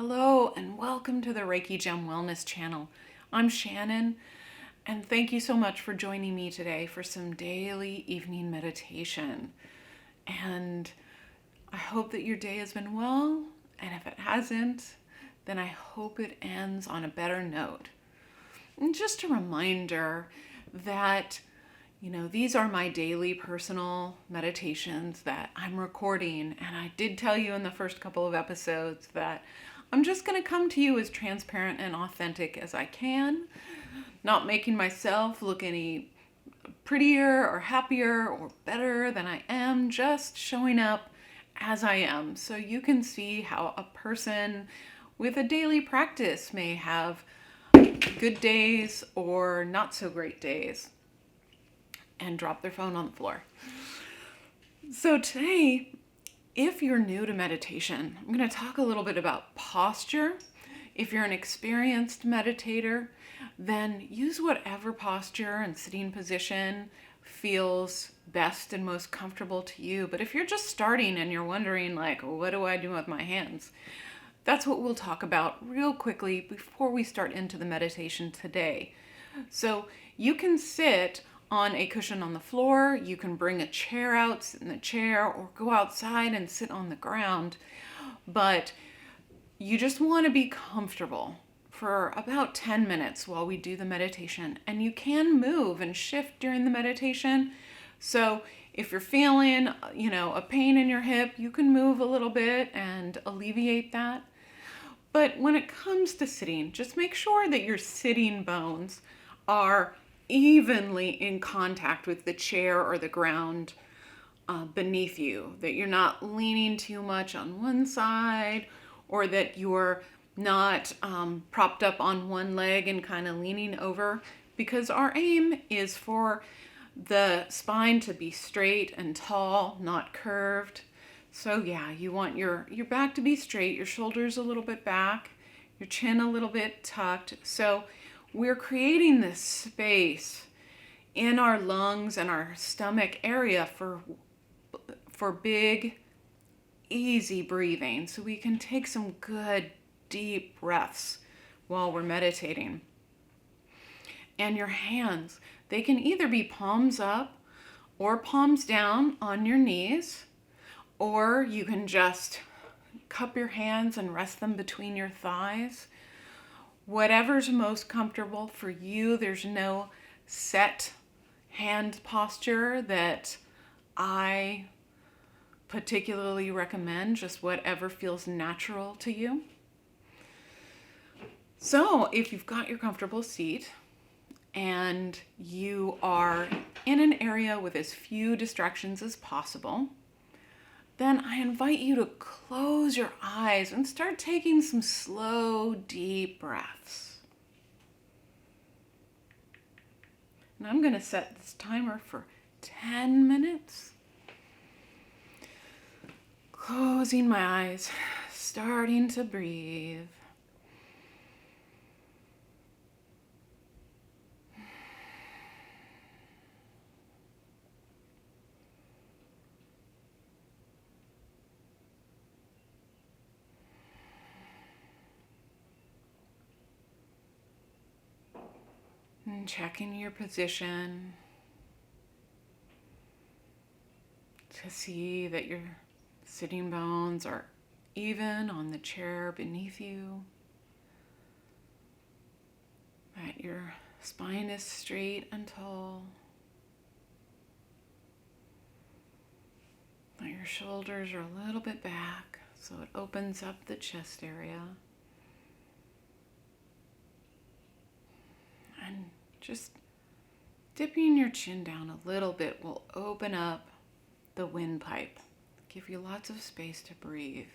Hello and welcome to the Reiki Gem Wellness channel. I'm Shannon and thank you so much for joining me today for some daily evening meditation. And I hope that your day has been well, and if it hasn't, then I hope it ends on a better note. And just a reminder that these are my daily personal meditations that I'm recording. And I did tell you in the first couple of episodes that I'm just going to come to you as transparent and authentic as I can, not making myself look any prettier or happier or better than I am, just showing up as I am so you can see how a person with a daily practice may have good days or not so great days and drop their phone on the floor. So today, if you're new to meditation, I'm going to talk a little bit about posture. If you're an experienced meditator, then use whatever posture and sitting position feels best and most comfortable to you. But if you're just starting and you're wondering, like, what do I do with my hands? That's what we'll talk about real quickly before we start into the meditation today. So you can sit on a cushion on the floor, you can bring a chair out, sit in the chair, or go outside and sit on the ground. But you just want to be comfortable for about 10 minutes while we do the meditation. And you can move and shift during the meditation. So if you're feeling, a pain in your hip, you can move a little bit and alleviate that. But when it comes to sitting, just make sure that your sitting bones are evenly in contact with the chair or the ground beneath you, that you're not leaning too much on one side, or that you're not propped up on one leg and kind of leaning over, because our aim is for the spine to be straight and tall, not curved. So yeah, you want your back to be straight, your shoulders a little bit back, your chin a little bit tucked. So we're creating this space in our lungs and our stomach area for big, easy breathing. So we can take some good, deep breaths while we're meditating. And your hands, they can either be palms up or palms down on your knees, or you can just cup your hands and rest them between your thighs. Whatever's most comfortable for you. There's no set hand posture that I particularly recommend, just whatever feels natural to you. So if you've got your comfortable seat and you are in an area with as few distractions as possible, then I invite you to close your eyes and start taking some slow, deep breaths. And I'm going to set this timer for 10 minutes. Closing my eyes, starting to breathe. And checking your position to see that your sitting bones are even on the chair beneath you, that your spine is straight and tall, that your shoulders are a little bit back so it opens up the chest area. And just dipping your chin down a little bit will open up the windpipe, give you lots of space to breathe.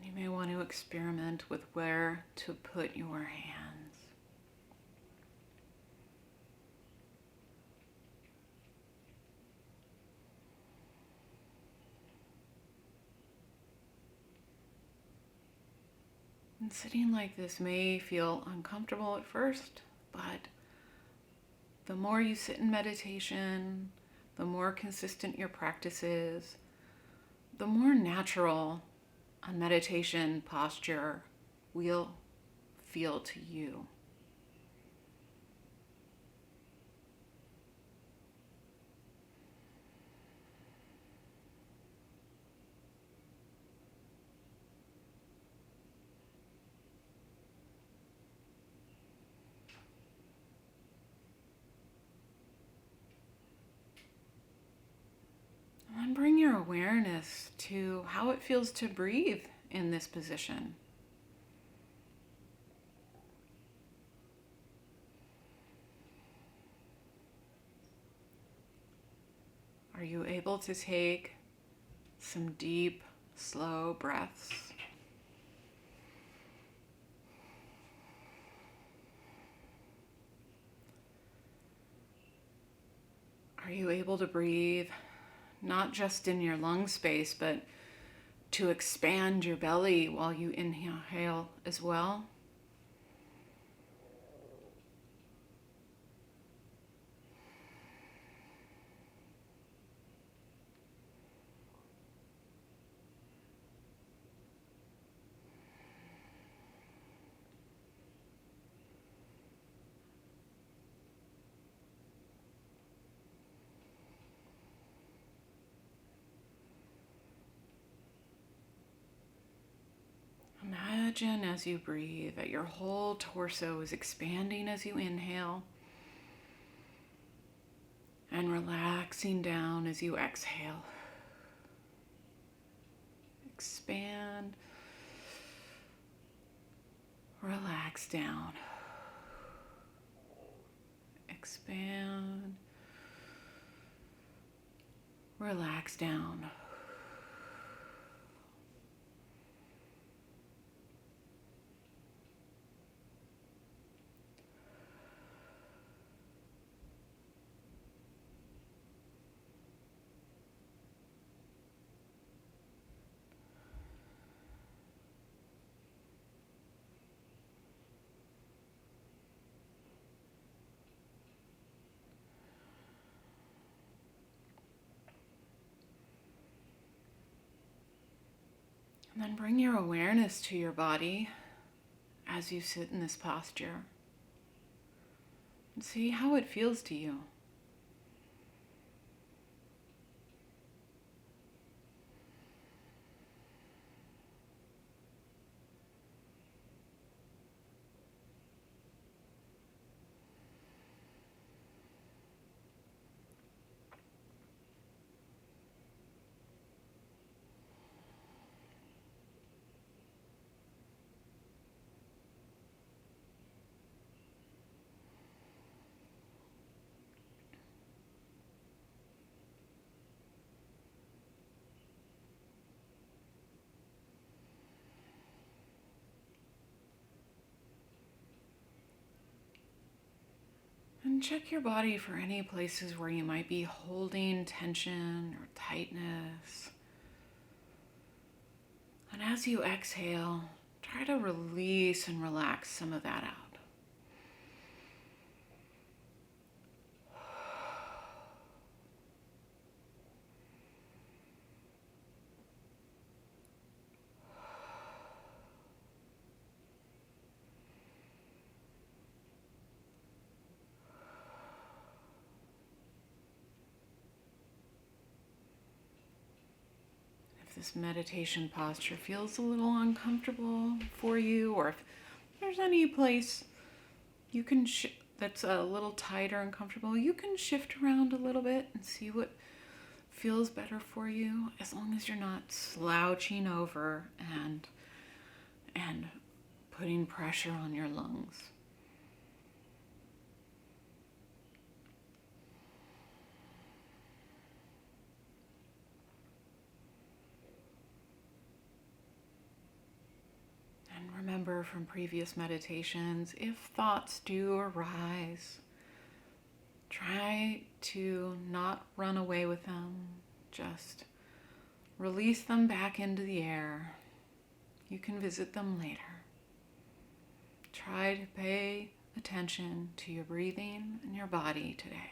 You may want to experiment with where to put your hands. And sitting like this may feel uncomfortable at first, but the more you sit in meditation, the more consistent your practice is, the more natural a meditation posture will feel to you. And then bring your awareness to how it feels to breathe in this position. Are you able to take some deep, slow breaths? Are you able to breathe not just in your lung space, but to expand your belly while you inhale as well? Imagine as you breathe that your whole torso is expanding as you inhale and relaxing down as you exhale. Expand, relax down. Expand, relax down. And then bring your awareness to your body as you sit in this posture and see how it feels to you. And check your body for any places where you might be holding tension or tightness. And as you exhale, try to release and relax some of that out. If this meditation posture feels a little uncomfortable for you, or if there's any place you can that's a little tight or uncomfortable, you can shift around a little bit and see what feels better for you, as long as you're not slouching over and putting pressure on your lungs. And remember from previous meditations, if thoughts do arise, try to not run away with them. Just release them back into the air. You can visit them later. Try to pay attention to your breathing and your body today.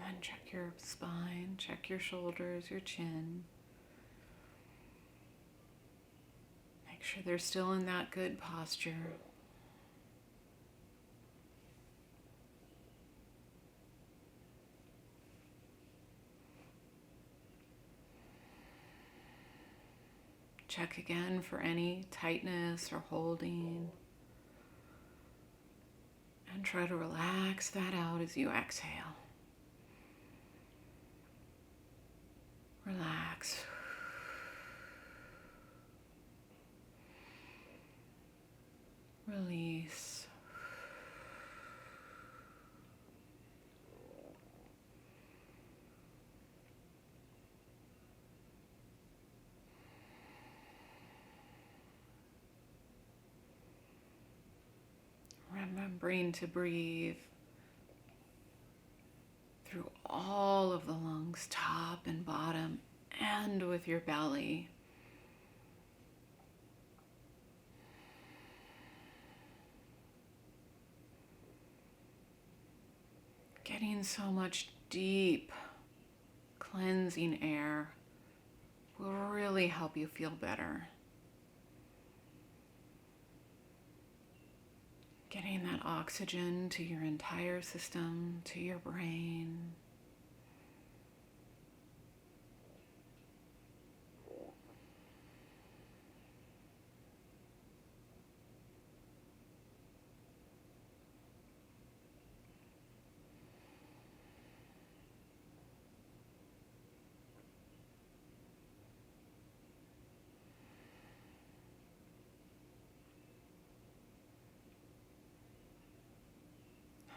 And check your spine, check your shoulders, your chin. Make sure they're still in that good posture. Check again for any tightness or holding. And try to relax that out as you exhale. Relax. Release. Remembering to breathe through all of the lungs, top and bottom, and with your belly. Getting so much deep, cleansing air will really help you feel better. Getting that oxygen to your entire system, to your brain.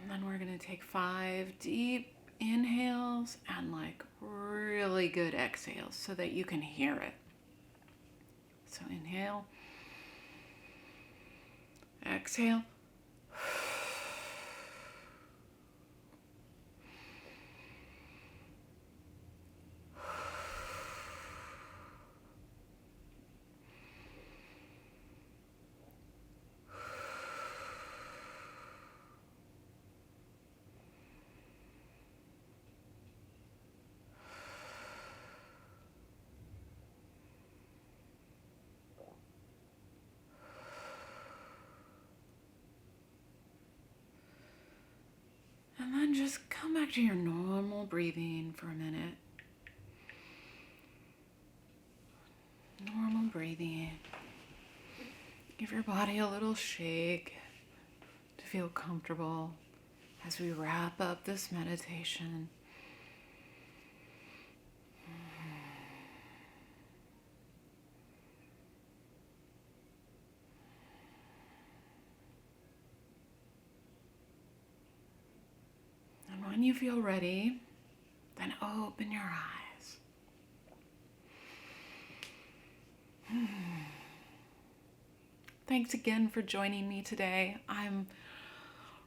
And then we're going to take 5 deep inhales and really good exhales so that you can hear it. So inhale, exhale. And then just come back to your normal breathing for a minute. Normal breathing. Give your body a little shake to feel comfortable as we wrap up this meditation. And when you feel ready, then open your eyes. Thanks again for joining me today. I'm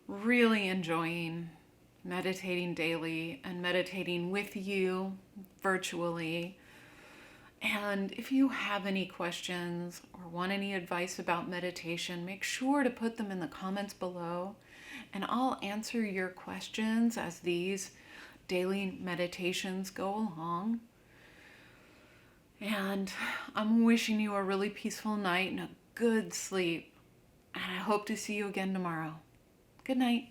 really enjoying meditating daily and meditating with you virtually. And if you have any questions or want any advice about meditation, make sure to put them in the comments below, and I'll answer your questions as these daily meditations go along. And I'm wishing you a really peaceful night and a good sleep. And I hope to see you again tomorrow. Good night.